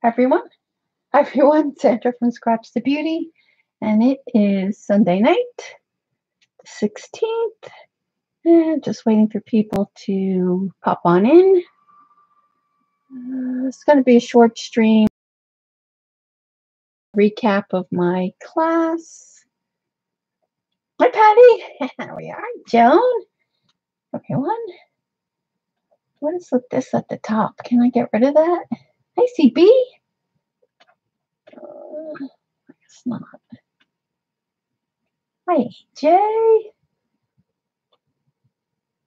everyone, Sandra from Scratch to Beauty, and it is Sunday night, the 16th, and just waiting for people to pop on in. It's going to be a short stream recap of my class. Hi, Patty. Here we are. Joan. Everyone. What is with this at the top? Can I get rid of that? Hi, CB. I guess not. Hi, Jay.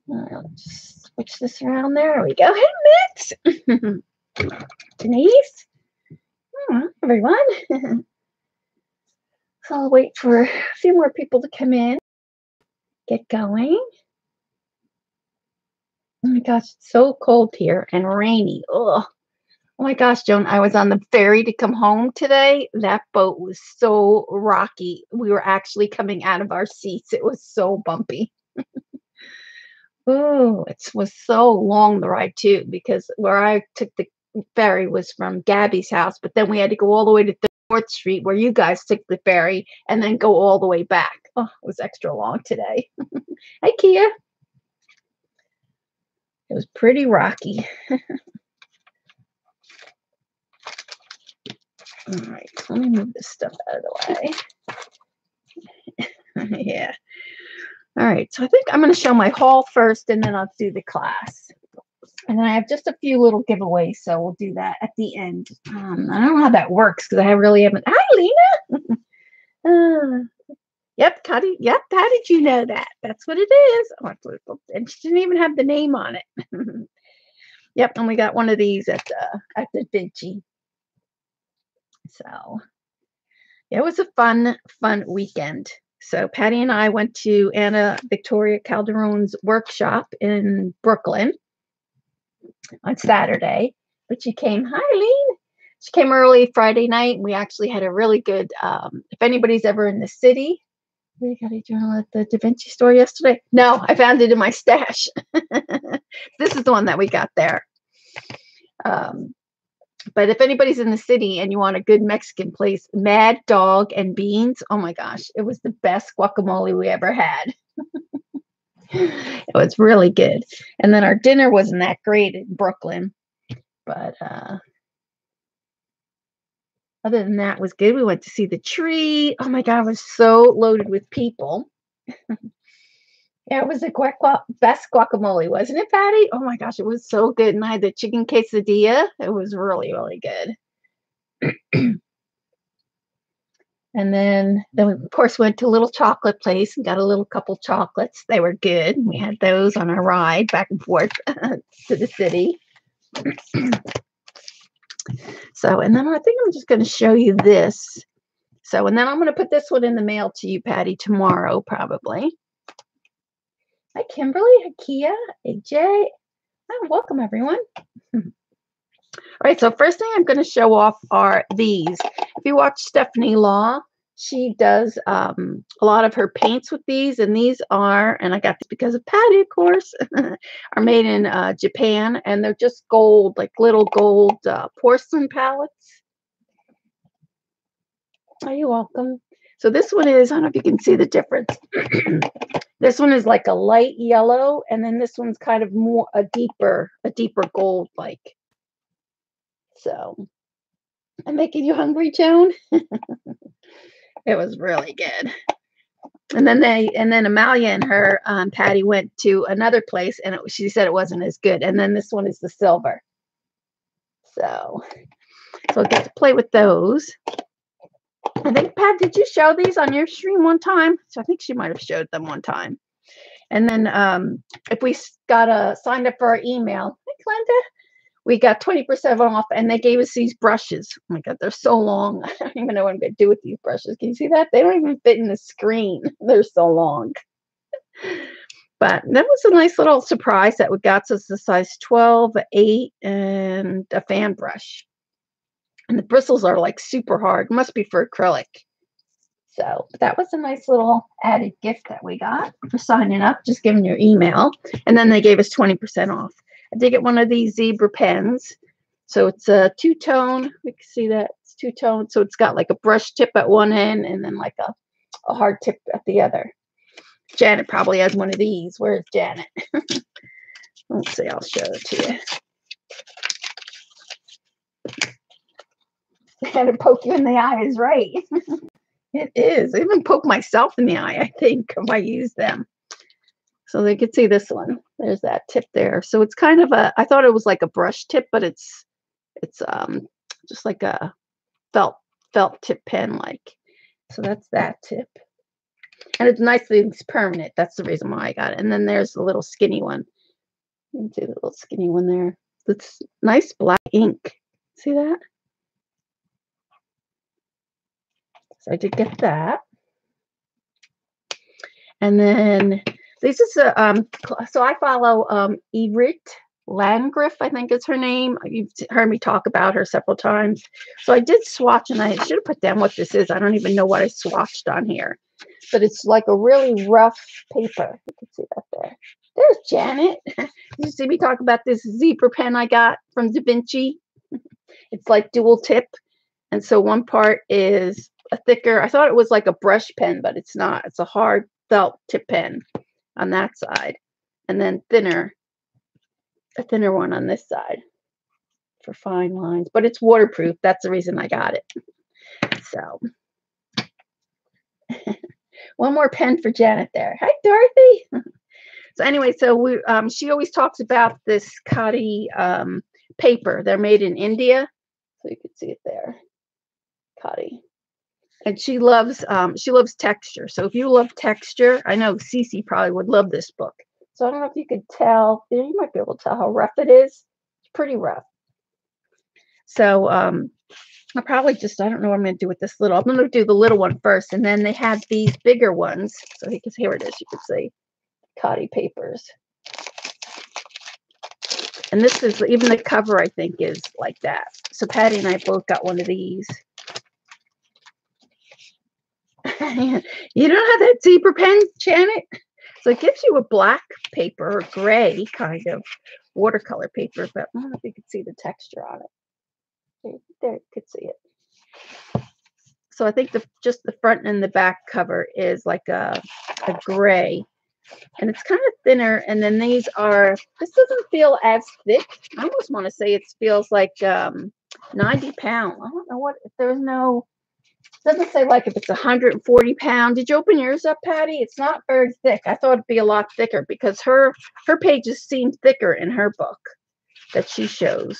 I'll just switch this around. There we go. Hey, Mitch. Denise. Everyone. So I'll wait for a few more people to come in. Get going. Oh my gosh, it's so cold here and rainy. Ugh. Oh my gosh, Joan, I was on the ferry to come home today. That boat was so rocky. We were actually coming out of our seats. It was so bumpy. Oh, it was so long, the ride too, because where I took the ferry was from Gabby's house, but then we had to go all the way to 4th Street where you guys took the ferry and then go all the way back. Oh, it was extra long today. Hi, Kia. It was pretty rocky. All right, let me move this stuff out of the way. Yeah. All right, so I think I'm going to show my haul first, and then I'll do the class. And then I have just a few little giveaways, so we'll do that at the end. I don't know how that works because I really haven't. Hi, Lena. Yep, Cuddy. Yep, how did you know that? That's what it is. Oh, and she didn't even have the name on it. Yep, and we got one of these at Da Vinci. So it was a fun weekend. So Patty and I went to Ana Victoria Calderon's workshop in Brooklyn on Saturday. But she came, hi, Lean. She came early Friday night. And we actually had a really good, if anybody's ever in the city, we got a journal at the Da Vinci store yesterday. No, I found it in my stash. This is the one that we got there. But if anybody's in the city and you want a good Mexican place, Mad Dog and Beans, oh my gosh, it was the best guacamole we ever had. It was really good. And then our dinner wasn't that great in Brooklyn, but other than that, it was good. We went to see the tree. Oh my God, it was so loaded with people. Yeah, it was the best guacamole, wasn't it, Patty? Oh my gosh, it was so good. And I had the chicken quesadilla. It was really, really good. And then we, of course, went to a little chocolate place and got a couple chocolates. They were good. We had those on our ride back and forth to the city. So, and then I think I'm just going to show you this. So, and then I'm going to put this one in the mail to you, Patty, tomorrow, probably. Hi, Kimberly. Hi, Kia. Hey, Jay. Oh, welcome, everyone. All right, so first thing I'm going to show off are these. If you watch Stephanie Law, she does a lot of her paints with these, and these are, and I got this because of Patty, of course, are made in Japan, and they're just gold, like little gold porcelain palettes. Are you welcome? So this one is, I don't know if you can see the difference. This one is like a light yellow, and then this one's kind of more a deeper gold like. So I'm making you hungry, Joan. It was really good. And then Amalia and her Patty went to another place, and she said it wasn't as good. And then this one is the silver. So I'll get to play with those. I think, Pat, did you show these on your stream one time? So I think she might have showed them one time. And then if we got signed up for our email, hi, Glenda, we got 20% off, and they gave us these brushes. Oh my God, they're so long. I don't even know what I'm going to do with these brushes. Can you see that? They don't even fit in the screen. They're so long. But that was a nice little surprise that we got. So it's the size 12, 8, and a fan brush. And the bristles are like super hard. Must be for acrylic. So that was a nice little added gift that we got for signing up, just giving your email. And then they gave us 20% off. I did get one of these zebra pens. So it's a two-tone. We can see that it's two-tone. So it's got like a brush tip at one end and then like a hard tip at the other. Janet probably has one of these. Where's Janet? Let's see. I'll show it to you. I had to poke you in the eye is right. It is. I even poke myself in the eye, I think, if I use them. So they could see this one. There's that tip there. So it's kind of I thought it was like a brush tip, but it's just like a felt tip pen like. So that's that tip. And it's nicely, it's permanent. That's the reason why I got it. And then there's the little skinny one. You can see the little skinny one there. It's nice black ink. See that? So I did get that. And then this is so I follow Irit Landgraf, I think is her name. You've heard me talk about her several times. So I did swatch, and I should have put down what this is. I don't even know what I swatched on here. But it's like a really rough paper. You can see that there. There's Janet. You see me talk about this zebra pen I got from Da Vinci. It's like dual tip. And so one part is a thicker, I thought it was like a brush pen, but it's not. It's a hard felt tip pen on that side. And then a thinner one on this side for fine lines. But it's waterproof. That's the reason I got it. So one more pen for Janet there. Hi, Dorothy. So anyway, so she always talks about this Khadi paper. They're made in India. So you can see it there. Khadi. And she loves texture. So if you love texture, I know Cece probably would love this book. So I don't know if you could tell. You might be able to tell how rough it is. It's pretty rough. So I'll probably just, I don't know what I'm going to do with this little. I'm going to do the little one first. And then they have these bigger ones. So here it is. You can see Khadi papers. And this is, even the cover, I think, is like that. So Patty and I both got one of these. You don't have that zebra pen, Janet? So it gives you a black paper or gray kind of watercolor paper, but I don't know if you can see the texture on it. There, you could see it. So I think just the front and the back cover is like a gray, and it's kind of thinner. And then this doesn't feel as thick. I almost want to say it feels like 90 pound. I don't know if there's no. Doesn't say like if it's 140 pound. Did you open yours up, Patty? It's not very thick. I thought it'd be a lot thicker because her pages seem thicker in her book that she shows.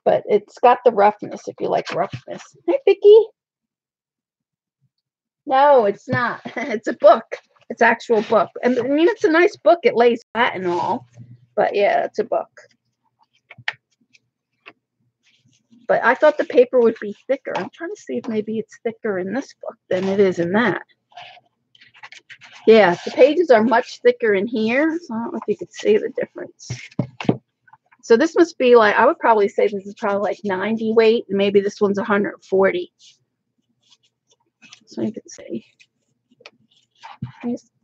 But it's got the roughness if you like roughness. Hey, Vicky. No, it's not. It's a book. It's actual book. And I mean, it's a nice book. It lays flat and all. But yeah, it's a book. But I thought the paper would be thicker. I'm trying to see if maybe it's thicker in this book than it is in that. Yeah, the pages are much thicker in here. So I don't know if you could see the difference. So this must be like, I would probably say this is probably like 90 weight. And maybe this one's 140. So you can see.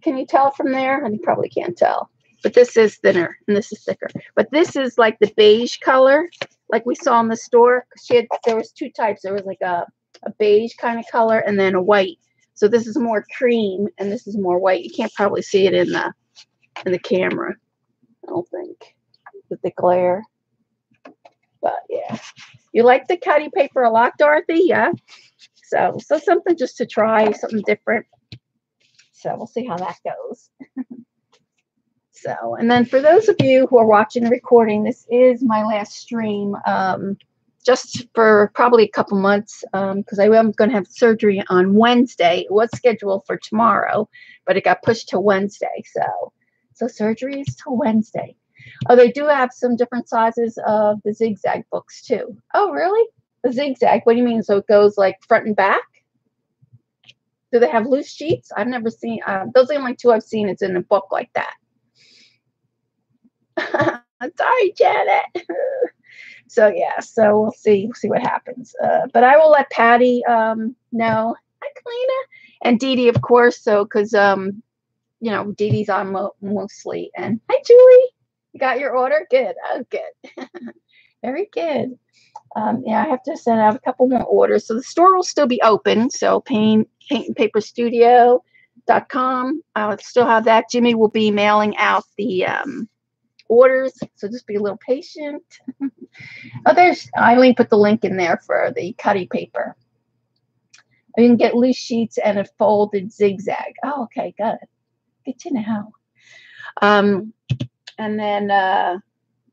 Can you tell from there? You probably can't tell. But this is thinner and this is thicker. But this is like the beige color, like we saw in the store. There was two types. There was like a beige kind of color and then a white. So this is more cream and this is more white. You can't probably see it in the camera, I don't think, with the glare. But yeah. You like the Khadi paper a lot, Dorothy? Yeah. So something just to try, something different. So we'll see how that goes. So, and then for those of you who are watching the recording, this is my last stream, just for probably a couple months, because I am going to have surgery on Wednesday. It was scheduled for tomorrow, but it got pushed to Wednesday. So surgery is till Wednesday. Oh, they do have some different sizes of the zigzag books too. Oh, really? The zigzag? What do you mean? So it goes like front and back? Do they have loose sheets? I've never seen. Those are the only two I've seen. It's in a book like that. Sorry, Janet. So yeah, so we'll see what happens. But I will let Patty know. Hi, Kalina, and Dee Dee, of course. So because you know, Dee Dee's on mostly. And hi, Julie. You got your order? Good. Oh, good. Very good. Yeah, I have to send out a couple more orders. So the store will still be open. So paintandpaperstudio.com. I'll still have that. Jimmy will be mailing out the orders. So just be a little patient. Oh, I only put the link in there for the cutty paper. You can get loose sheets and a folded zigzag. Oh, okay, good. Good to know. And then,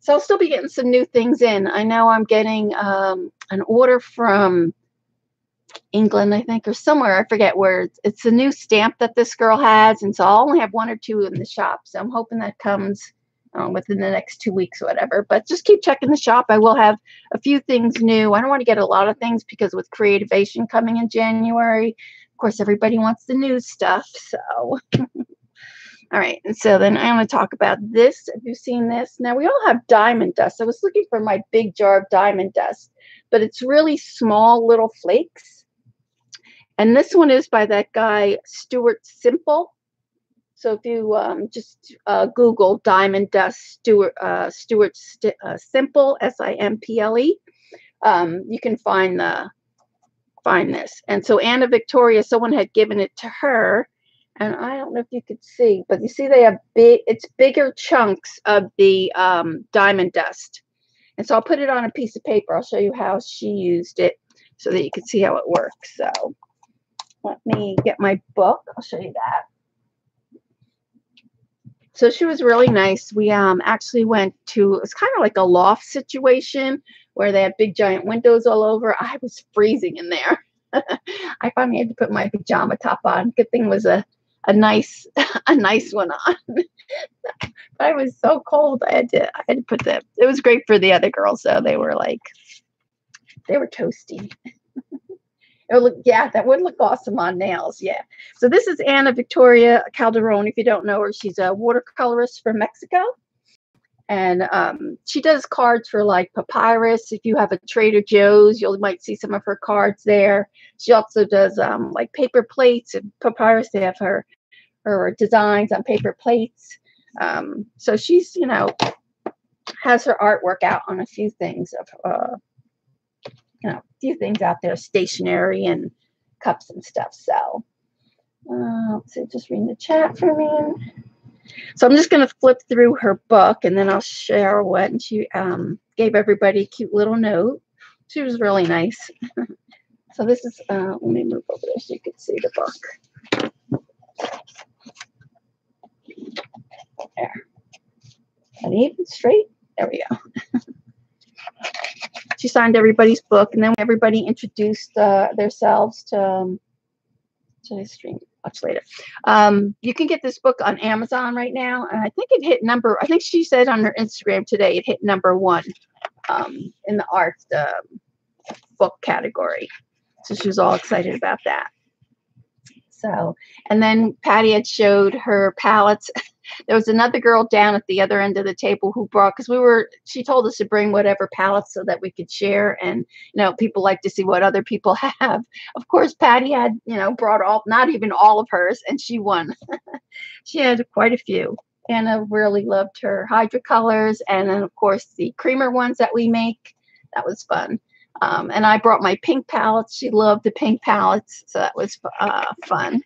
so I'll still be getting some new things in. I know I'm getting an order from England, I think, or somewhere. I forget where. It's a new stamp that this girl has. And so I'll only have 1 or 2 in the shop. So I'm hoping that comes within the next 2 weeks or whatever. But just keep checking the shop. I will have a few things new. I don't want to get a lot of things because with Creativation coming in January, of course, everybody wants the new stuff. So... All right, and so then I'm going to talk about this. Have you seen this? Now, we all have diamond dust. I was looking for my big jar of diamond dust, but it's really small little flakes. And this one is by that guy, Stuart Semple. So if you just Google diamond dust, Stuart Semple, S-I-M-P-L-E, you can find this. And so Ana Victoria, someone had given it to her. And I don't know if you could see, but you see they have it's bigger chunks of the diamond dust. And so I'll put it on a piece of paper. I'll show you how she used it so that you can see how it works. So let me get my book. I'll show you that. So she was really nice. We actually went to, it's kind of like a loft situation where they had big giant windows all over. I was freezing in there. I finally had to put my pajama top on. Good thing was a nice one on. I was so cold. I had to put them. It was great for the other girls though. They were toasty. It would look, yeah, that would look awesome on nails. Yeah. So this is Ana Victoria Calderon. If you don't know her, she's a watercolorist from Mexico. And she does cards for like papyrus. If you have a Trader Joe's, you might see some of her cards there. She also does like paper plates and papyrus. They have her designs on paper plates. So she's, has her artwork out on a few things of, a few things out there, stationery and cups and stuff. So let's see, just reading the chat for me. So I'm just going to flip through her book and then I'll share what. And she gave everybody a cute little note. She was really nice. So this is, let me move over there so you can see the book. There. And even straight. There we go. She signed everybody's book and then everybody introduced themselves to the stream. Watch later. You can get this book on Amazon right now, and I think it hit I think she said on her Instagram today it hit #1 in the art book category. So she was all excited about that. So, and then Patty had showed her palettes. There was another girl down at the other end of the table who brought, because she told us to bring whatever palettes so that we could share. And, people like to see what other people have. Of course, Patty had, brought not even all of hers, and she won. She had quite a few. Anna really loved her hydrocolors. And then, of course, the creamer ones that we make. That was fun. And I brought my pink palettes. She loved the pink palettes. So that was fun.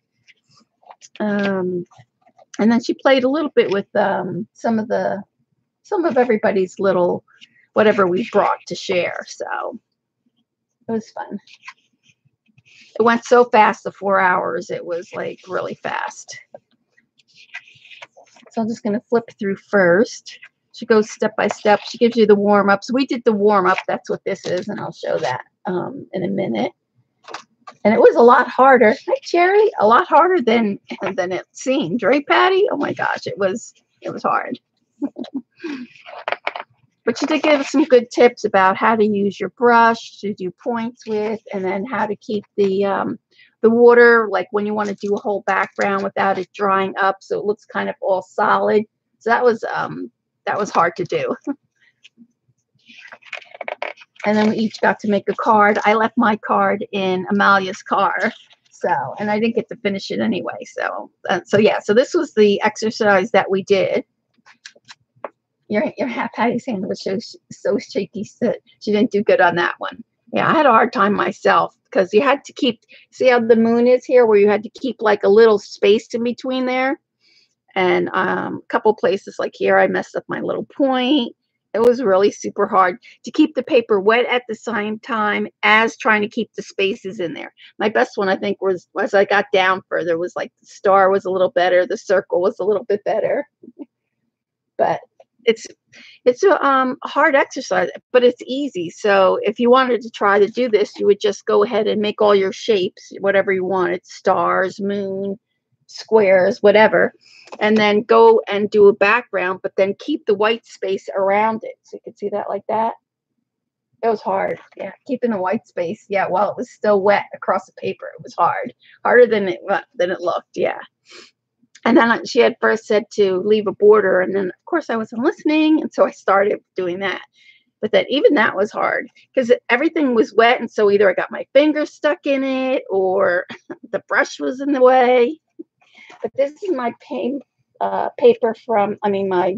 And then she played a little bit with some of everybody's little whatever we brought to share. So it was fun. It went so fast, the 4 hours. It was like really fast. So I'm just going to flip through first. She goes step by step. She gives you the warm up. So we did the warm up. That's what this is, and I'll show that in a minute. And it was a lot harder. Hi, Cherry. A lot harder than it seemed, right, Patty? Oh my gosh, it was hard. But she did give us some good tips about how to use your brush to do points with, and then how to keep the water, like when you want to do a whole background without it drying up, so it looks kind of all solid. So that was hard to do. And then we each got to make a card. I left my card in Amalia's car. So, and I didn't get to finish it anyway. So yeah, so this was the exercise that we did. Patty's hand was so shaky. She didn't do good on that one. Yeah, I had a hard time myself because you had to keep, see how the moon is here, where you had to keep like a little space in between there. And a couple places like here, I messed up my little point. It was really super hard to keep the paper wet at the same time as trying to keep the spaces in there. My best one, I think, was as I got down further, was like the star was a little better, the circle was a little bit better. But it's a hard exercise, but it's easy. So if you wanted to try to do this, you would just go ahead and make all your shapes, whatever you wanted, stars, moon, squares, whatever, and then go and do a background, but then keep the white space around it. So you can see that like that. It was hard. Yeah, keeping the white space. Yeah, while it was still wet across the paper, it was hard. Harder than it looked. Yeah. And then she had first said to leave a border, and then of course I wasn't listening, and so I started doing that. But then even that was hard because everything was wet, and so either I got my fingers stuck in it or the brush was in the way. But this is my paint paper from, my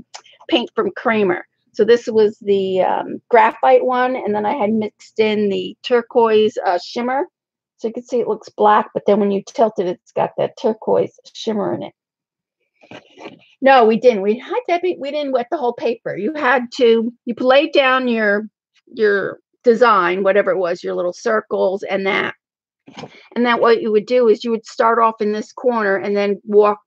paint from Kramer. So this was the graphite one, and then I had mixed in the turquoise shimmer. So you can see it looks black, but then when you tilt it, it's got that turquoise shimmer in it. No, we didn't. We didn't wet the whole paper. You laid down your design, whatever it was, your little circles and that. And then what you would do is you would start off in this corner and then work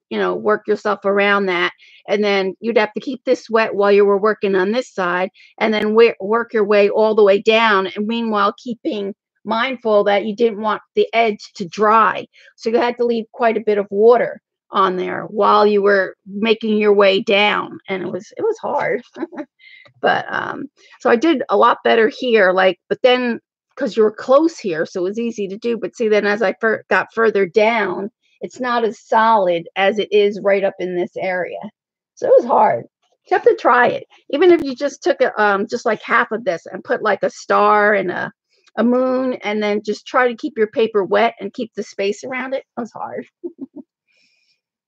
yourself around that. And then you'd have to keep this wet while you were working on this side, and then work your way all the way down. And meanwhile, keeping mindful that you didn't want the edge to dry. So you had to leave quite a bit of water on there while you were making your way down. And it was hard. But so I did a lot better here, but then because you were close here, so it was easy to do. But see, then as I got further down, it's not as solid as it is right up in this area. So it was hard. You have to try it. Even if you just took just like half of this and put like a star and a moon, and then just try to keep your paper wet and keep the space around it. It was hard.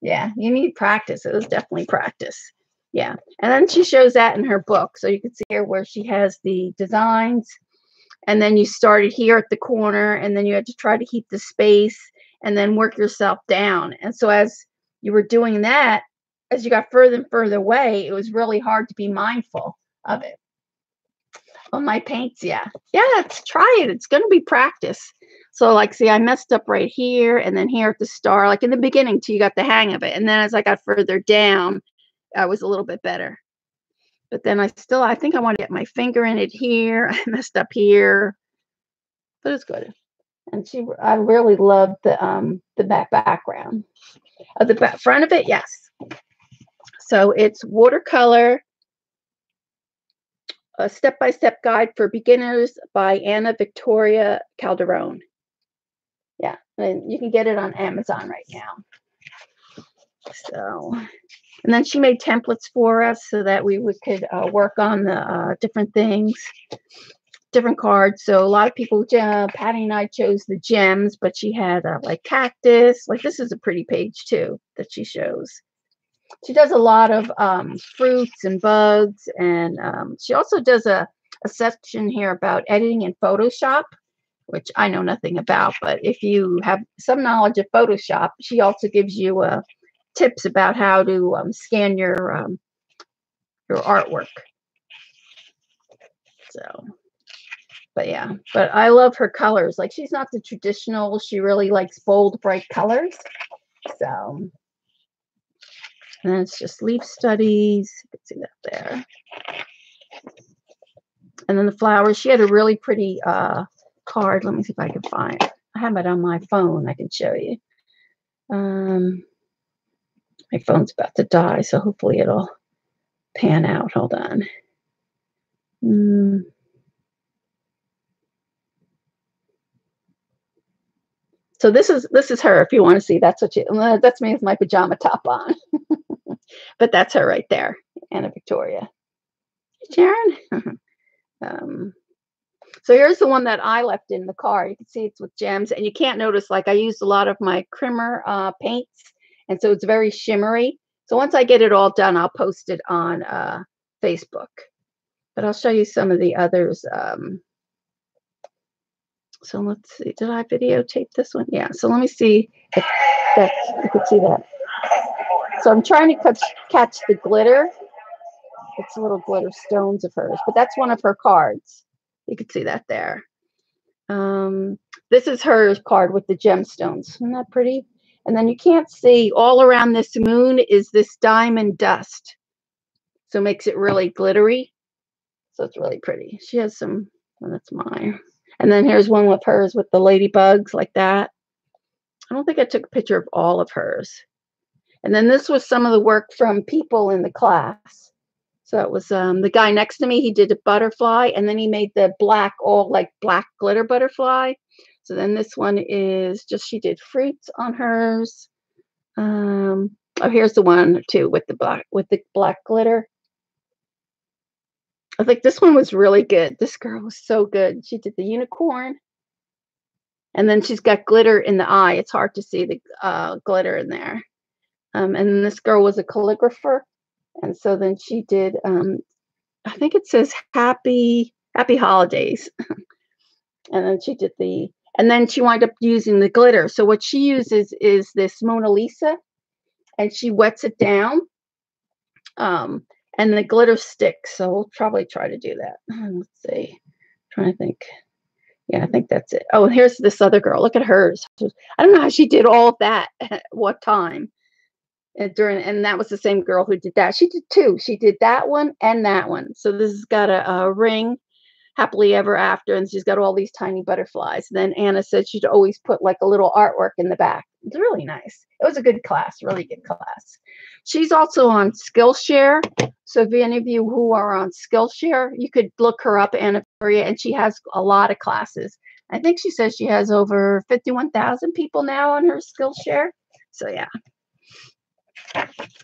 Yeah, you need practice. It was definitely practice. Yeah. And then she shows that in her book. So you can see here where she has the designs. And then you started here at the corner, and then you had to try to keep the space and then work yourself down. And so as you were doing that, as you got further and further away, it was really hard to be mindful of it. Oh, my paints, yeah. Yeah, try it. It's going to be practice. So see, I messed up right here and then here at the star, like in the beginning till you got the hang of it. And then as I got further down, I was a little bit better. But then I think I want to get my finger in it here. I messed up here, but it's good. And I really loved the background. The front of it, yes. So it's Watercolor, a step-by-step guide for beginners by Ana Victoria Calderon. Yeah, and you can get it on Amazon right now. So, and then she made templates for us so that we could work on the different things, different cards. So a lot of people, Patty and I chose the gems, but she had like cactus. Like this is a pretty page too that she shows. She does a lot of fruits and bugs, and she also does a section here about editing in Photoshop, which I know nothing about. But if you have some knowledge of Photoshop, she also gives you tips about how to scan your artwork. So, but yeah, but I love her colors. Like she's not the traditional. She really likes bold, bright colors. So. And then it's just leaf studies. You can see that there. And then the flowers. She had a really pretty card. Let me see if I can find it. I have it on my phone. I can show you. My phone's about to die, so hopefully it'll pan out. Hold on. So this is her. If you want to see, that's me with my pajama top on. But that's her right there, Ana Victoria. Sharon. So here's the one that I left in the car. You can see it's with gems, and you can't notice, like I used a lot of my Kramer paints, and so it's very shimmery. So once I get it all done, I'll post it on Facebook. But I'll show you some of the others. So let's see. Did I videotape this one? Yeah. So let me see if you can see that. So I'm trying to catch the glitter. It's little glitter stones of hers, but that's one of her cards. You can see that there. This is her card with the gemstones. Isn't that pretty? And then you can't see all around this moon is this diamond dust. So it makes it really glittery. So it's really pretty. She has some, well, that's mine. And then here's one with hers with the ladybugs like that. I don't think I took a picture of all of hers. And then this was some of the work from people in the class. So it was the guy next to me, he did a butterfly, and then he made the black, all like black glitter butterfly. So then this one is just, she did fruits on hers. Oh, here's the one too with the black glitter. I think this one was really good. This girl was so good. She did the unicorn. And then she's got glitter in the eye. It's hard to see the glitter in there. And then this girl was a calligrapher. And so then she did, I think it says happy holidays. And then she did and then she wound up using the glitter. So what she uses is this Mona Lisa, and she wets it down. And the glitter sticks. So we'll probably try to do that. Let's see. I'm trying to think. Yeah, I think that's it. Oh, here's this other girl. Look at hers. I don't know how she did all of that at what time. And that was the same girl who did that. She did two. She did that one and that one. So this has got a ring, happily ever after, and she's got all these tiny butterflies. And then Anna said she'd always put like a little artwork in the back. It's really nice. It was a good class, really good class. She's also on Skillshare. So if any of you who are on Skillshare, you could look her up, Ana Victoria, and she has a lot of classes. I think she says she has over 51,000 people now on her Skillshare. So yeah.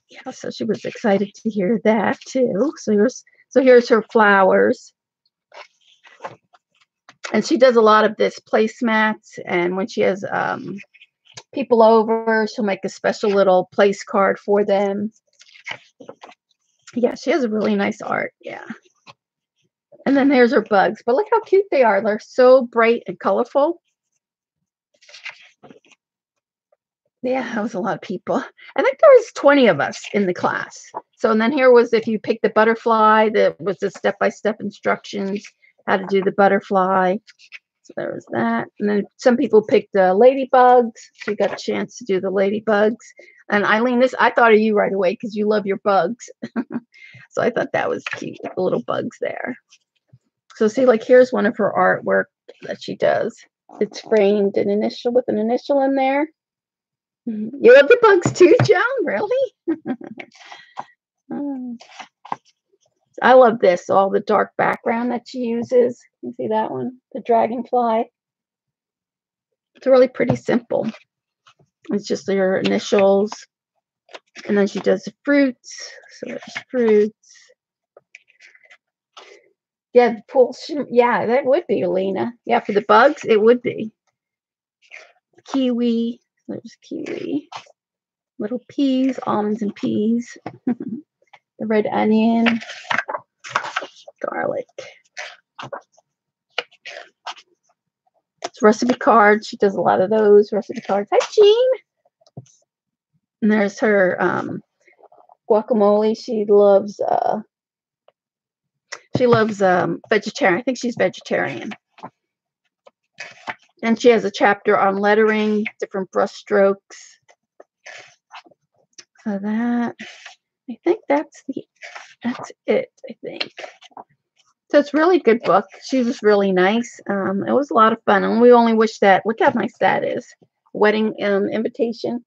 Yeah, so she was excited to hear that too. So here's her flowers. And she does a lot of this placemats, and when she has people over, she'll make a special little place card for them. Yeah, she has a really nice art. Yeah. And then there's her bugs. But look how cute they are. They're so bright and colorful. Yeah, that was a lot of people. I think there was 20 of us in the class. So, and then here was if you pick the butterfly, that was the step-by-step instructions, how to do the butterfly. So there was that. And then some people picked ladybugs. So you got a chance to do the ladybugs. And Eileen, I thought of you right away because you love your bugs. So I thought that was cute, the little bugs there. So see, like here's one of her artwork that she does. It's framed with an initial in there. You love the bugs too, Joan? Really? I love this, all the dark background that she uses. You see that one? The dragonfly. It's really pretty simple. It's just her initials. And then she does the fruits. So there's fruits. Yeah, the pool. Yeah, that would be, Alina. Yeah, for the bugs, it would be. Kiwi. There's kiwi. Little peas, almonds and peas. The red onion. Garlic. It's recipe cards. She does a lot of those recipe cards. Hi, Jean. And there's her guacamole. She loves vegetarian. I think she's vegetarian. And she has a chapter on lettering, different brush strokes. So that, I think that's it, I think. So it's a really good book. She was really nice. It was a lot of fun. And we only wish that, look how nice that is. Wedding invitation.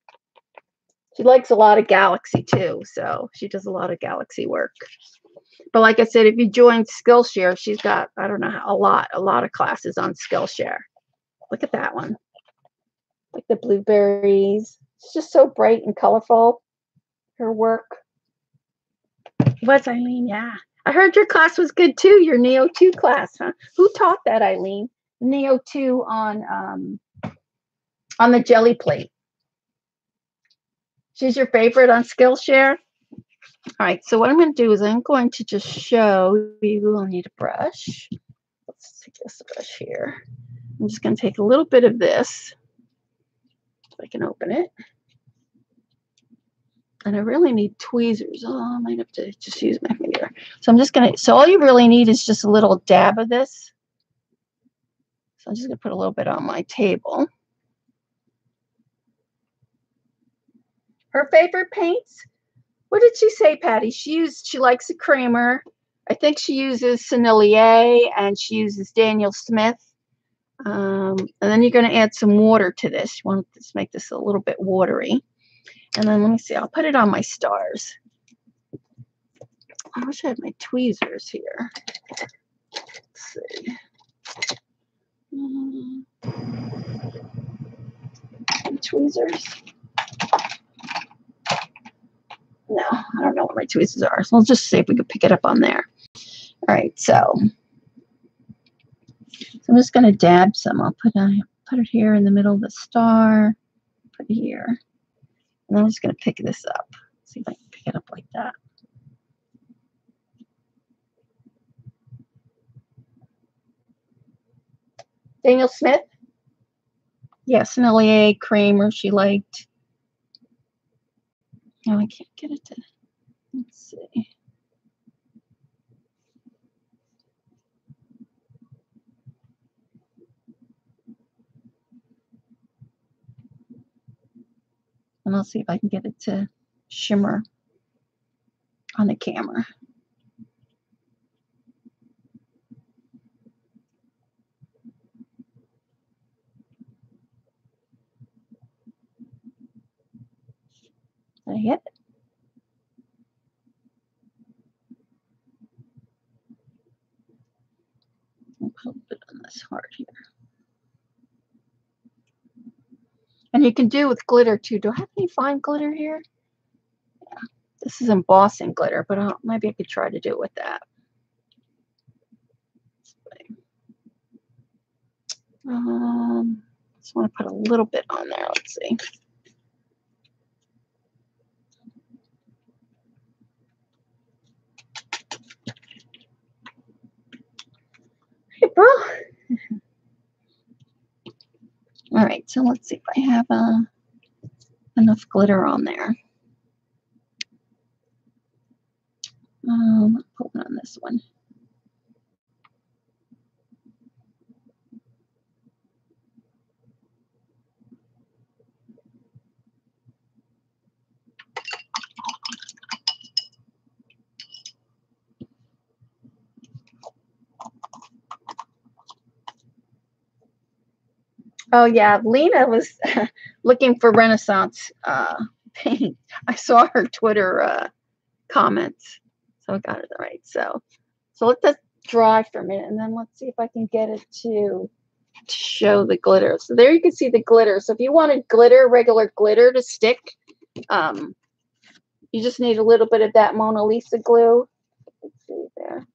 She likes a lot of Galaxy too. So she does a lot of Galaxy work. But like I said, if you join Skillshare, she's got, I don't know, a lot of classes on Skillshare. Look at that one. Like the blueberries. It's just so bright and colorful. Her work. What's Eileen? Yeah. I heard your class was good too. Your Neo 2 class, huh? Who taught that, Eileen? Neo 2 on the jelly plate. She's your favorite on Skillshare? All right, so what I'm going to do is I'm going to just show you. We'll need a brush. Let's take this brush here. I'm just going to take a little bit of this, if I can open it. And I really need tweezers. Oh, I might have to just use my finger. So I'm just going to, so all you really need is just a little dab of this. So I'm just going to put a little bit on my table. Her favorite paints? What did she say, Patty? She likes a creamer. I think she uses Sennelier and she uses Daniel Smith. And then you're going to add some water to this. You want to make this a little bit watery. And then let me see, I'll put it on my stars. I wish I had my tweezers here. Let's see. Tweezers. No, I don't know what my tweezers are. So we'll just see if we can pick it up on there. All right, so I'm just going to dab some. I'll put it here in the middle of the star. Put it here. And I'm just going to pick this up. See if I can pick it up like that. Daniel Smith? Yes, Sennelier creamer she liked. No, I can't get it to. Let's see. And I'll see if I can get it to shimmer on the camera. Did I hit it? I'll put a little bit on this heart here. And you can do with glitter too. Do I have any fine glitter here? Yeah. This is embossing glitter, but maybe I could try to do it with that. Just want to put a little bit on there. Let's see. Hey, bro. All right, so let's see if I have enough glitter on there. I'll put one on this one. Oh yeah, Lena was looking for Renaissance paint. I saw her Twitter comments, so I got it right. So let that dry for a minute, and then let's see if I can get it to show the glitter. So there you can see the glitter. So if you wanted glitter, regular glitter to stick, you just need a little bit of that Mona Lisa glue. Let's see there.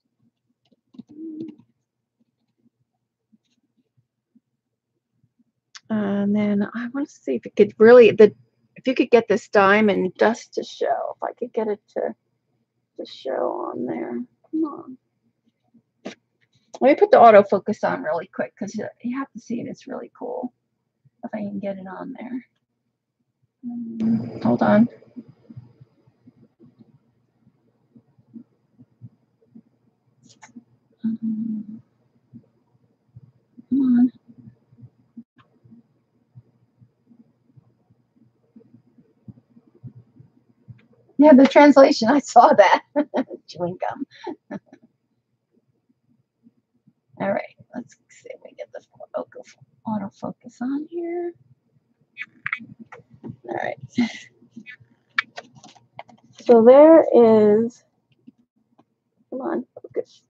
And then I want to see if it could really, if you could get this diamond dust to show, if I could get it to show on there. Come on. Let me put the autofocus on really quick because you have to see it. It's really cool. If I can get it on there. Hold on. Come on. Yeah, the translation, I saw that. Chewing gum. All right, let's see if we get the autofocus on here. All right. So there is, come on, focus.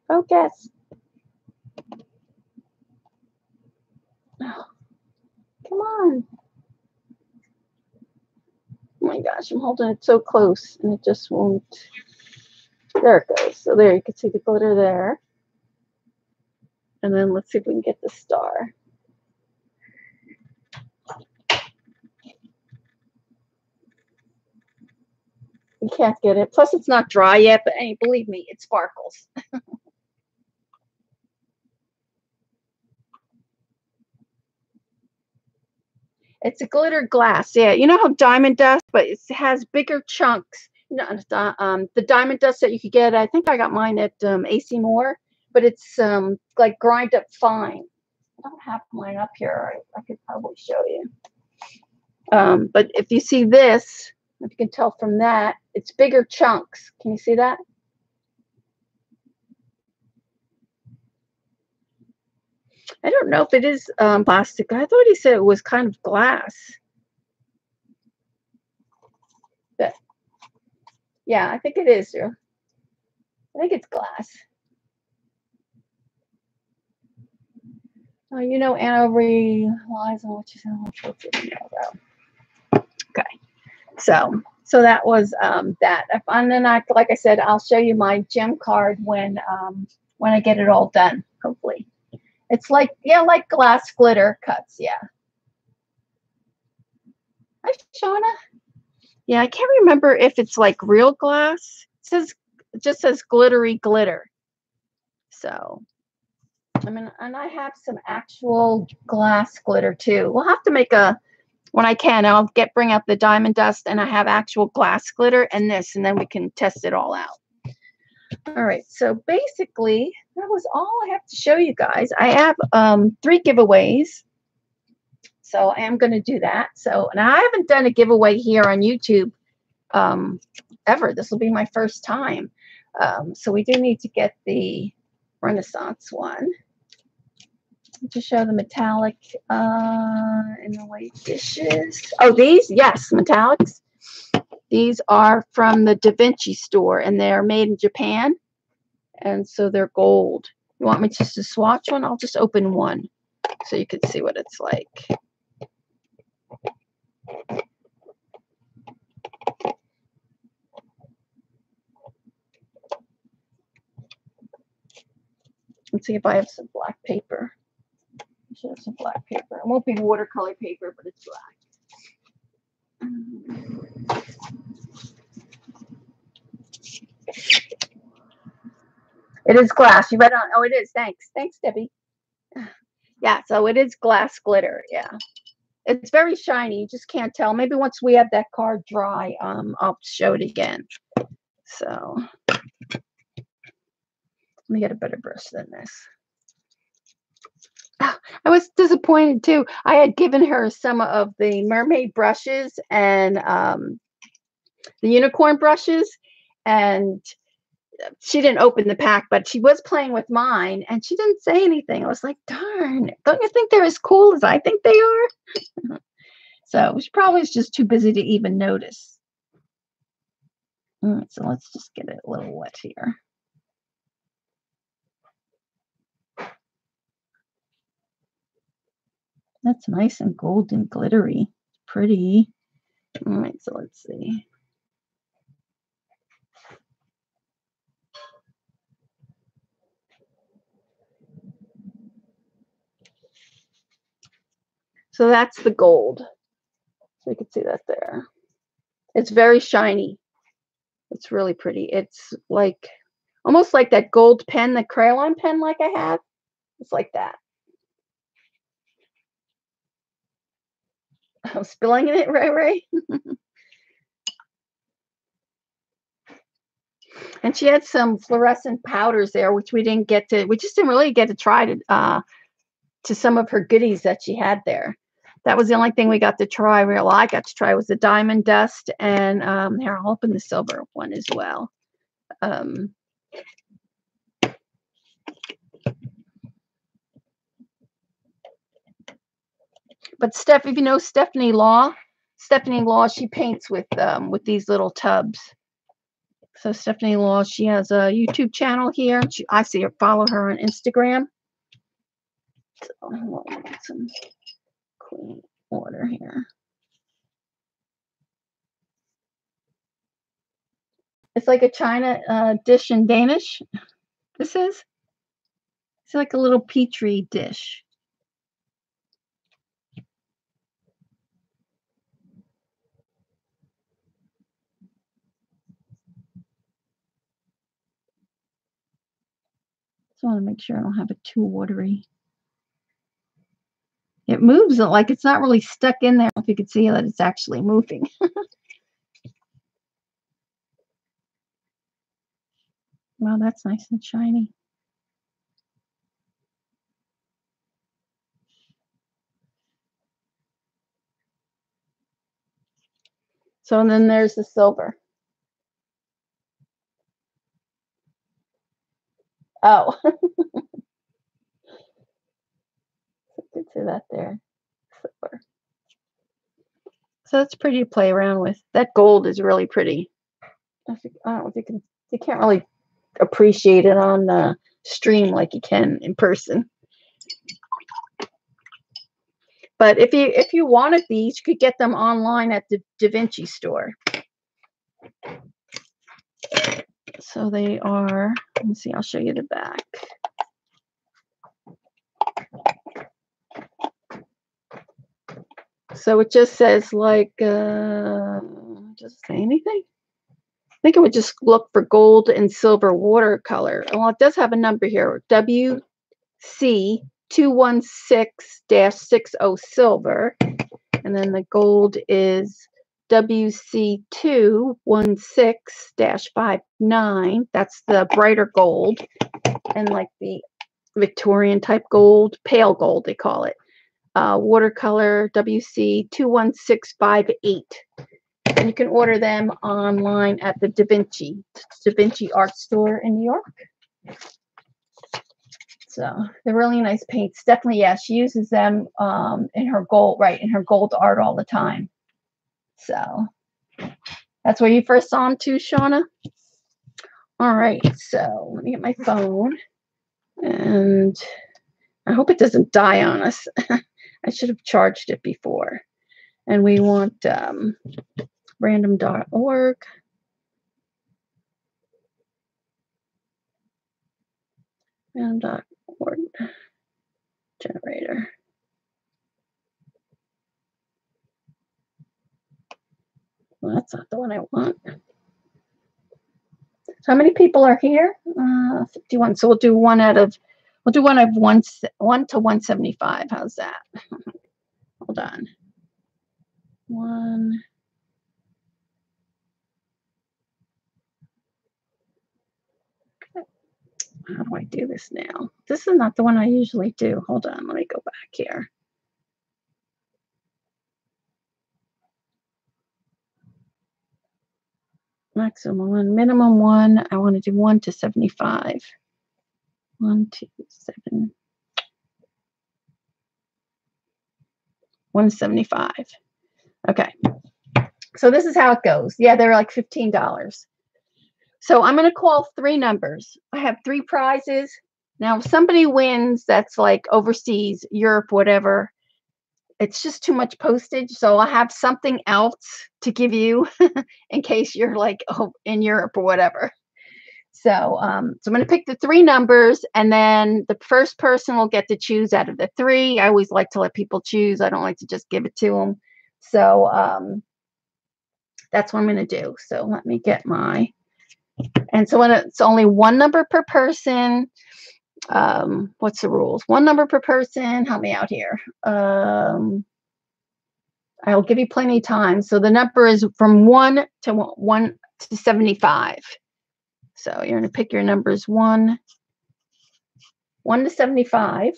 Focus. Oh, come on. Oh my gosh, I'm holding it so close and it just won't. There it goes. So there you can see the glitter there. And then let's see if we can get the star. You can't get it. Plus, it's not dry yet, but hey, believe me, it sparkles. It's a glitter glass. Yeah, you know how diamond dust, but it has bigger chunks. You know, the diamond dust that you could get, I think I got mine at AC Moore, but it's like grind up fine. I don't have mine up here. I could probably show you. But if you see this, if you can tell from that, it's bigger chunks. Can you see that? I don't know if it is plastic. I thought he said it was kind of glass. But yeah, I think it is. I think it's glass. Oh, you know, Anna relies on what you said. Okay, so that was that. And then like I said, I'll show you my gem card when I get it all done. Hopefully, it's like like glass glitter cuts. Yeah. Hi, Shauna. Yeah, I can't remember if it's like real glass. It just says glittery glitter. So, I mean, and I have some actual glass glitter too. We'll have to make when I can, I'll bring up the diamond dust and I have actual glass glitter and this, and then we can test it all out. All right, so basically that was all I have to show you guys. I have 3 giveaways. So I am going to do that. So, and I haven't done a giveaway here on YouTube ever. This will be my first time. So we do need to get the Renaissance one to show the metallic in the white dishes. Oh, these? Yes, metallics. These are from the Da Vinci store, and they're made in Japan. And so they're gold. You want me just to swatch one? I'll just open one so you can see what it's like. Let's see if I have some black paper. I should have some black paper. It won't be watercolor paper, but it's black. It is glass. You read on? Oh, it is. Thanks. Thanks, Debbie. Yeah, so it is glass glitter. Yeah. It's very shiny. You just can't tell. Maybe once we have that card dry, I'll show it again. So let me get a better brush than this. Oh, I was disappointed too. I had given her some of the mermaid brushes and the unicorn brushes, and she didn't open the pack, but she was playing with mine and she didn't say anything. I was like, darn, don't you think they're as cool as I think they are? So she probably is just too busy to even notice. So let's just get it a little wet here. That's nice and golden glittery. Pretty. All right, so let's see. So that's the gold. So you can see that there. It's very shiny. It's really pretty. It's like almost like that gold pen, the crayon pen like I have. It's like that. I'm spilling it, Ray. And she had some fluorescent powders there, which we just didn't really get to try to some of her goodies that she had there. That was the only thing we got to try. Well, I got to try was the diamond dust, and here, I'll open the silver one as well. But if you know Stephanie Law, she paints with these little tubs. So Stephanie Law, she has a YouTube channel here. I see her, follow her on Instagram. So we'll get some clean water here. It's like a China dish in Danish. This is. It's like a little petri dish. So I want to make sure I don't have it too watery. It moves like it's not really stuck in there. If you could see that it's actually moving. Wow, that's nice and shiny. So and then there's the silver. Oh, you can see that there. Silver. So it's pretty to play around with. That gold is really pretty. I don't know if you can't really appreciate it on the stream like you can in person. But if you wanted these, you could get them online at the Da Vinci store. So they are, let me see, I'll show you the back. So it just says like, does it say anything? I think it would just look for gold and silver watercolor. Well, it does have a number here, WC216-60 silver. And then the gold is WC216-59. That's the brighter gold. And like the Victorian type gold, pale gold, they call it. Watercolor WC21658. And you can order them online at the Da Vinci art store in New York. So they're really nice paints. Definitely, yeah, she uses them in her gold, right, in her gold art all the time. So that's where you first saw them too, Shauna? All right, so let me get my phone. And I hope it doesn't die on us. I should have charged it before. And we want random.org. Random.org generator. Well, that's not the one I want. So how many people are here? 51. So we'll do one of 1 to 175. How's that? Hold on. 1. How do I do this now? This is not the one I usually do. Hold on. Let me go back here. Maximum 1, minimum 1. I want to do 1 to 75. 1 to 7. 175. Okay. So this is how it goes. Yeah, they're like $15. So I'm going to call 3 numbers. I have 3 prizes. Now, if somebody wins that's like overseas, Europe, whatever, it's just too much postage. So I have something else to give you in case you're like in Europe or whatever. So, so I'm going to pick the 3 numbers, and then the first person will get to choose out of the 3. I always like to let people choose. I don't like to just give it to them. So that's what I'm going to do. So let me get my, and so when it's only 1 number per person, what's the rules? 1 number per person. Help me out here. I'll give you plenty of time. So the number is from 1 to 75. So you're going to pick your numbers 1 to 75.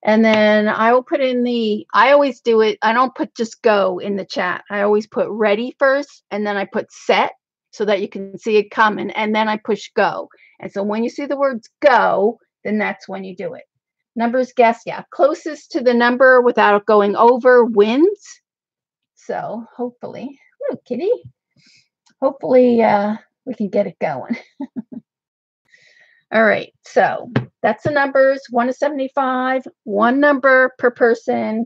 And then I will put in I always do it. I don't put just go in the chat. I always put ready first, and then I put set so that you can see it coming. And then I push go. And so when you see the words go, then that's when you do it. Numbers guess, yeah. Closest to the number without going over wins. So hopefully, look, kitty. Hopefully we can get it going. All right, so that's the numbers, 1 to 75, 1 number per person.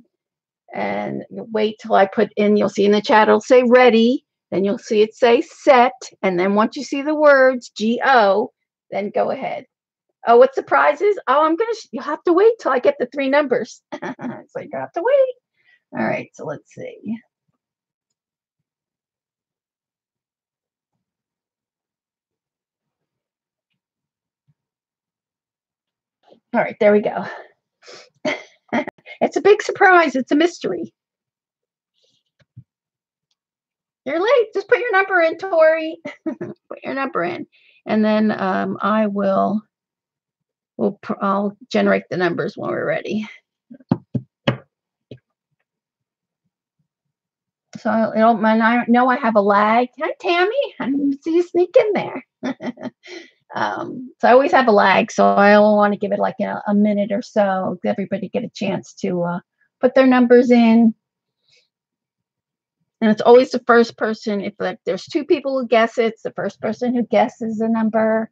And you wait till I put in, you'll see in the chat, it'll say ready. Then you'll see it say set. And then once you see the words G-O, then go ahead. Oh, what surprises? Oh, you'll have to wait till I get the 3 numbers. So you have to wait. All right, so let's see. All right, there we go. It's a big surprise. It's a mystery. You're late. Just put your number in, Tori. Put your number in. And then I'll generate the numbers when we're ready. So I know I have a lag. Hi, Tammy. I didn't see you sneak in there. So I always have a lag. So I only want to give it like a minute or so. Everybody get a chance to put their numbers in. And it's always the first person. If like there's two people who guess it, it's the first person who guesses the number.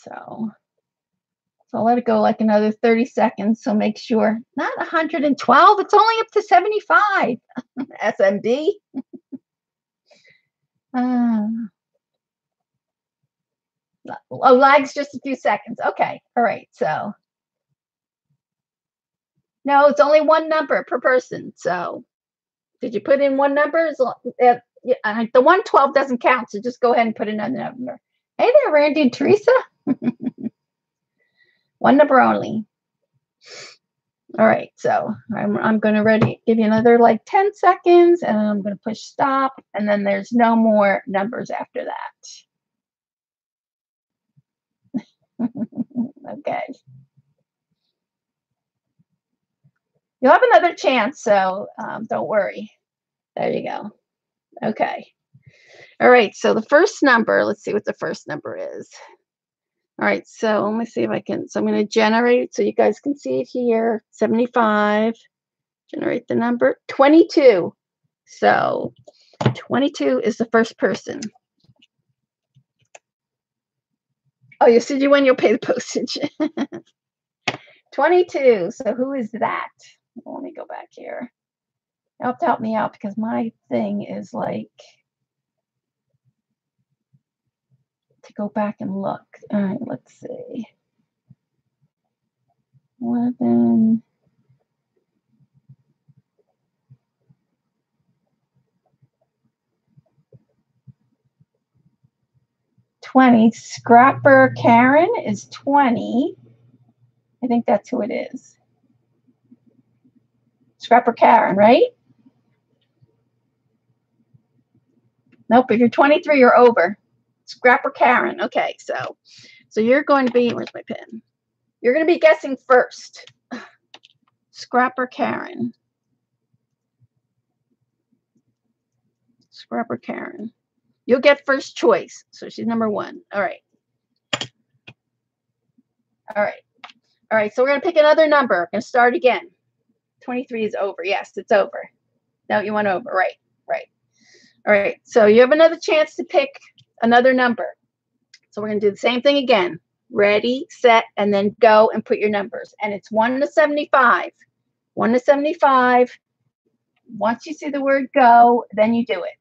So I'll let it go like another 30 seconds. So make sure not 112. It's only up to 75. SMD. Lag's just a few seconds. Okay. All right. So no, it's only one number per person. So did you put in one number? The 112 doesn't count. So just go ahead and put another number. Hey there, Randy and Teresa. One number only. All right, so I'm going to give you another like 10 seconds, and I'm going to push stop, and then there's no more numbers after that. Okay. You'll have another chance, so don't worry. There you go. Okay. All right, so the first number, let's see what the first number is. All right, so let me see if I can. So I'm going to generate it so you guys can see it here. 75. Generate the number 22. So 22 is the first person. Oh, you said you win, you'll pay the postage. 22. So who is that? Well, let me go back here. You have to help me out because my thing is like to go back and look. All right, let's see. 11. Scrapper Karen is 20. I think that's who it is. Scrapper Karen, right? Nope, if you're 23, you're over. Scrapper Karen. Okay, so you're going to be, where's my pen? You're going to be guessing first. Scrapper Karen. Scrapper Karen. You'll get first choice. So she's number 1. All right. All right. All right, so we're going to pick another number. We're going to start again. 23 is over. Yes, it's over. No, you went over. Right, right. All right, so you have another chance to pick another number. So we're going to do the same thing again. Ready, set, and then go and put your numbers. And it's 1 to 75. 1 to 75. Once you see the word go, then you do it.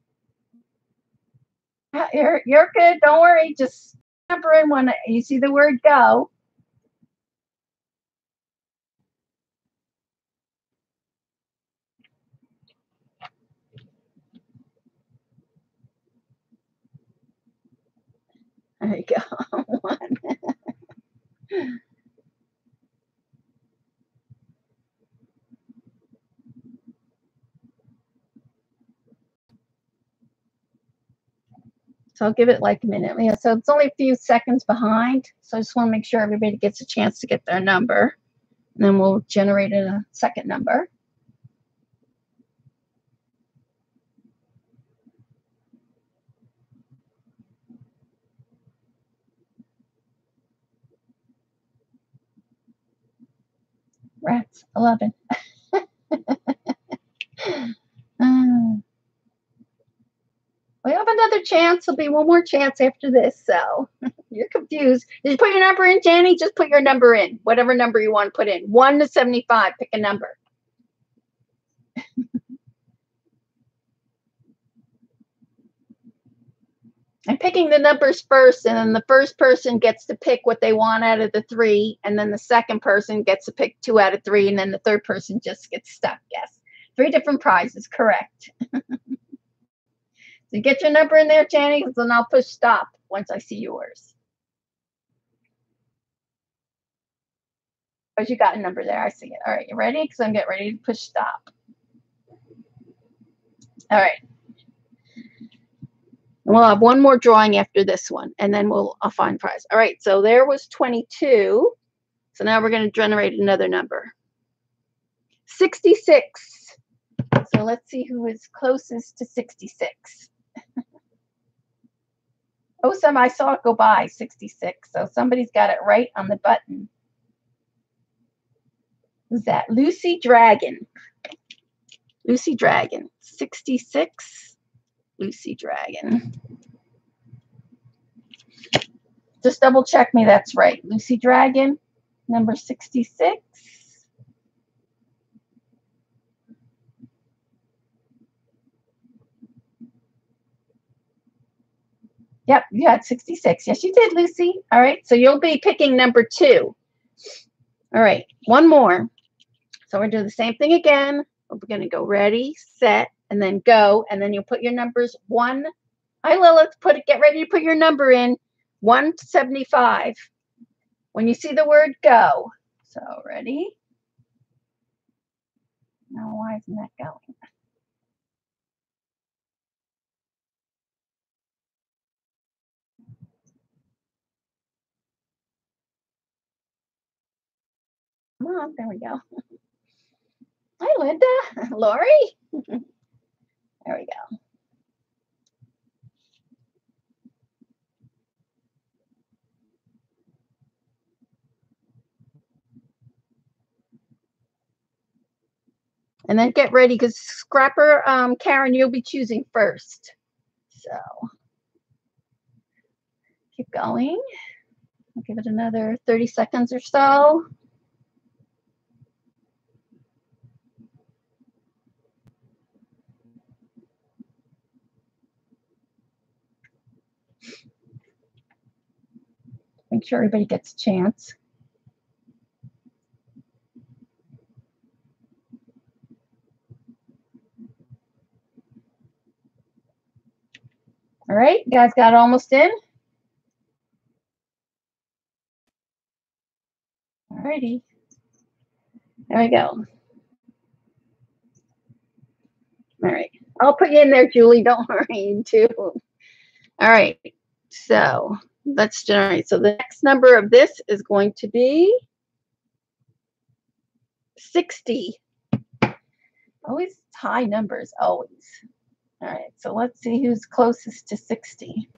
You're good. Don't worry. Just number in when you see the word go. There you go. 1. So I'll give it like a minute. Yeah, so it's only a few seconds behind. So I just want to make sure everybody gets a chance to get their number. And then we'll generate a second number. Rats, 11. We have another chance. There'll be one more chance after this. So you're confused. Did you put your number in, Jenny? Just put your number in. Whatever number you want to put in. 1 to 75. Pick a number. I'm picking the numbers first, and then the first person gets to pick what they want out of the 3, and then the second person gets to pick 2 out of 3, and then the third person just gets stuck. Yes. 3 different prizes. Correct. So get your number in there, Jenny, and then I'll push stop once I see yours. Oh, you got a number there. I see it. All right, you ready? Because I'm getting ready to push stop. All right. We'll have one more drawing after this one, and then I'll find prize. All right, so there was 22. So now we're going to generate another number. 66. So let's see who is closest to 66. Oh, I saw it go by, 66. So somebody's got it right on the button. Who's that? Lucy Dragon. Lucy Dragon. 66. Lucy Dragon. Just double check me that's right. Lucy Dragon, number 66. Yep, you had 66. Yes, you did, Lucy. All right, so you'll be picking number 2. All right, one more. So we're doing the same thing again. We're going to go ready, set, and then go, and then you'll put your numbers 1. Hi, Lilith. Get ready to put your number in. 1 to 75. When you see the word go. So ready? Now why isn't that going? Come on, there we go. Hi, Linda. Lori. There we go. And then get ready because Scrapper, Karen, you'll be choosing first. So keep going. I'll give it another 30 seconds or so. Make sure everybody gets a chance. All right, you guys got it almost in? All righty. There we go. All right. I'll put you in there, Julie. Don't worry, too. All right. So let's generate. So the next number of this is going to be 60. Always high numbers, always. All right. So let's see who's closest to 60.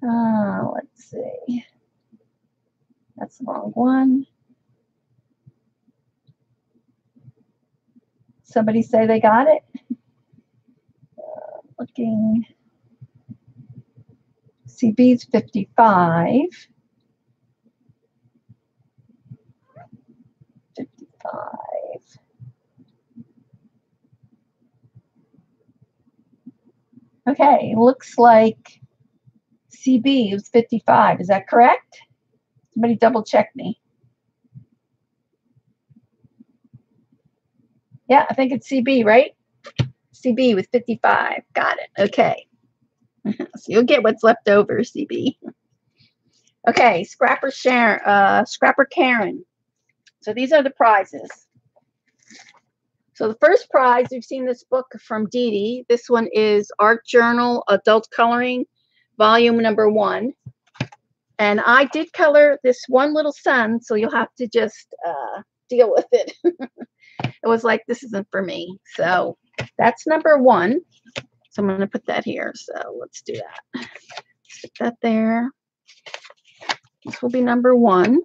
Let's see. That's the wrong one. Somebody say they got it? Looking. CB's 55. 55. Okay, looks like CB is 55. Is that correct? Somebody double check me. Yeah, I think it's CB, right? CB with 55. Got it. Okay. So you'll get what's left over, CB. Okay, Scrapper Karen. So these are the prizes. So the first prize, we've seen this book from Dee Dee. This one is Art Journal Adult Coloring, volume number 1. And I did color this one little sun, so you'll have to just deal with it. It was like, this isn't for me. So that's number 1. So I'm going to put that here. So let's do that. Stick that there. This will be number 1.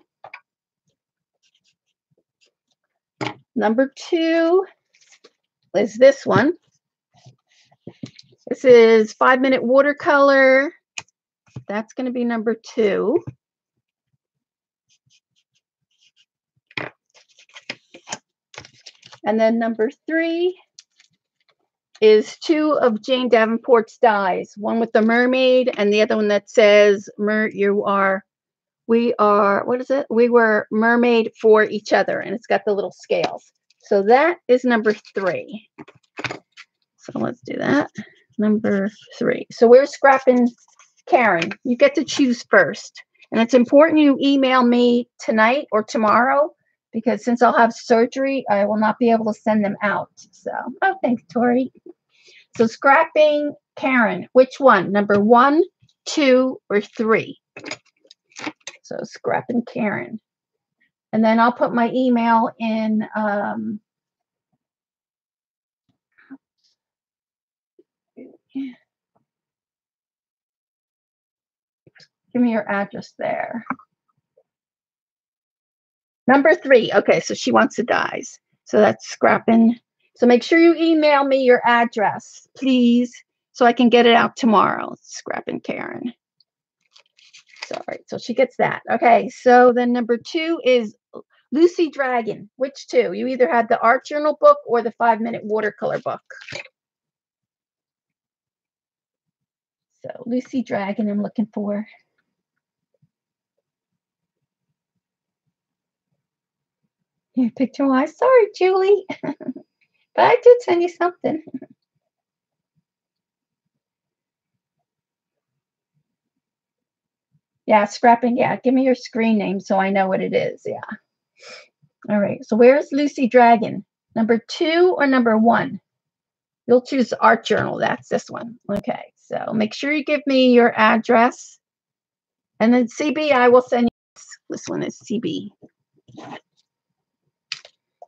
Number 2 is this one. This is 5-minute watercolor. That's going to be number 2. And then number 3 is 2 of Jane Davenport's dies. One with the mermaid and the other one that says, we were mermaid for each other. And it's got the little scales. So that is number 3. So let's do that. Number 3. So we're scrapping Karen. You get to choose first. And it's important you email me tonight or tomorrow, because since I'll have surgery, I will not be able to send them out. So, oh, thanks, Tori. So scrapping Karen, which one? Number 1, 2, or 3? So scrapping Karen. And then I'll put my email in. Give me your address there. Number 3. Okay, so she wants the dies. So that's scrapping. So make sure you email me your address, please, so I can get it out tomorrow. Scrapping Karen. So, all right, so she gets that. Okay, so then number 2 is Lucy Dragon. Which 2? You either had the art journal book or the 5-minute watercolor book. So Lucy Dragon I'm looking for. Your picture wise. Sorry, Julie. But I did send you something. Yeah, scrapping. Yeah, give me your screen name so I know what it is. Yeah. All right. So where's Lucy Dragon? Number 2 or number 1? You'll choose art journal. That's this one. Okay. So make sure you give me your address. And then CB, I will send you. This one is CB.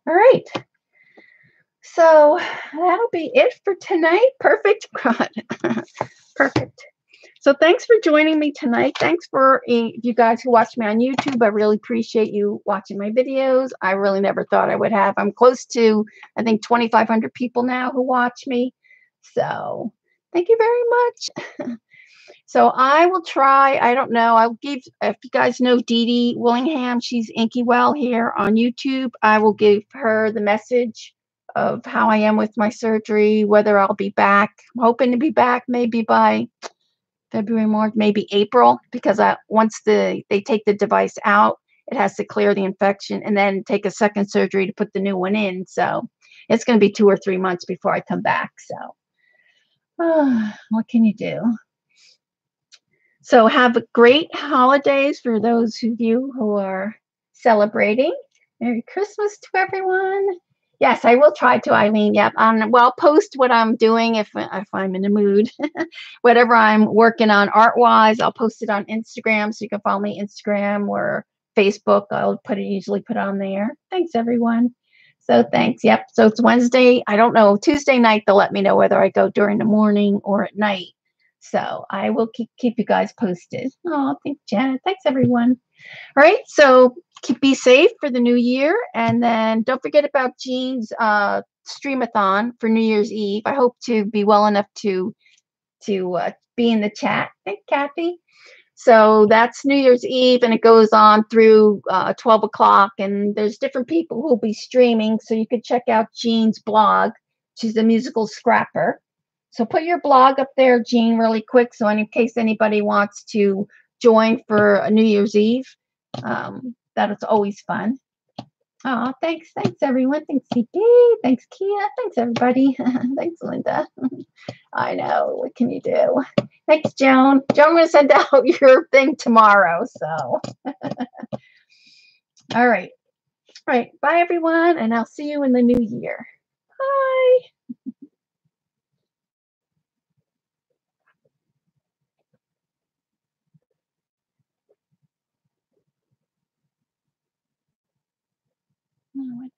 All right. So that'll be it for tonight. Perfect. Perfect. So thanks for joining me tonight. Thanks for you guys who watch me on YouTube. I really appreciate you watching my videos. I really never thought I would have. I'm close to, I think, 2,500 people now who watch me. So thank you very much. So I will try, I don't know, I'll give, if you guys know Dee Dee Willingham, she's Inky Well here on YouTube. I will give her the message of how I am with my surgery, whether I'll be back. I'm hoping to be back maybe by February, March, maybe April, because once they take the device out, it has to clear the infection and then take a second surgery to put the new one in. So it's going to be 2 or 3 months before I come back. So what can you do? So have a great holidays for those of you who are celebrating. Merry Christmas to everyone. Yes, I will try to, Eileen. Yep. Well, I'll post what I'm doing if I'm in the mood. Whatever I'm working on art-wise, I'll post it on Instagram. So you can follow me Instagram or Facebook. I'll usually put on there. Thanks, everyone. So thanks. Yep. So it's Wednesday. I don't know. Tuesday night, they'll let me know whether I go during the morning or at night. So I will keep you guys posted. Oh, thanks, Janet. Thanks, everyone. All right. So be safe for the new year. And then don't forget about Jean's streamathon for New Year's Eve. I hope to be well enough to be in the chat. Thanks, Kathy. So that's New Year's Eve, and it goes on through 12 o'clock. And there's different people who will be streaming. So you can check out Jean's blog. She's a musical scrapper. So put your blog up there, Jean, really quick. So in case anybody wants to join for a New Year's Eve, that is always fun. Oh, thanks. Thanks, everyone. Thanks, CP. Thanks, Kia. Thanks, everybody. Thanks, Linda. I know. What can you do? Thanks, Joan. Joan, I'm going to send out your thing tomorrow. So, all right. All right. Bye, everyone. And I'll see you in the new year. Bye. Oh,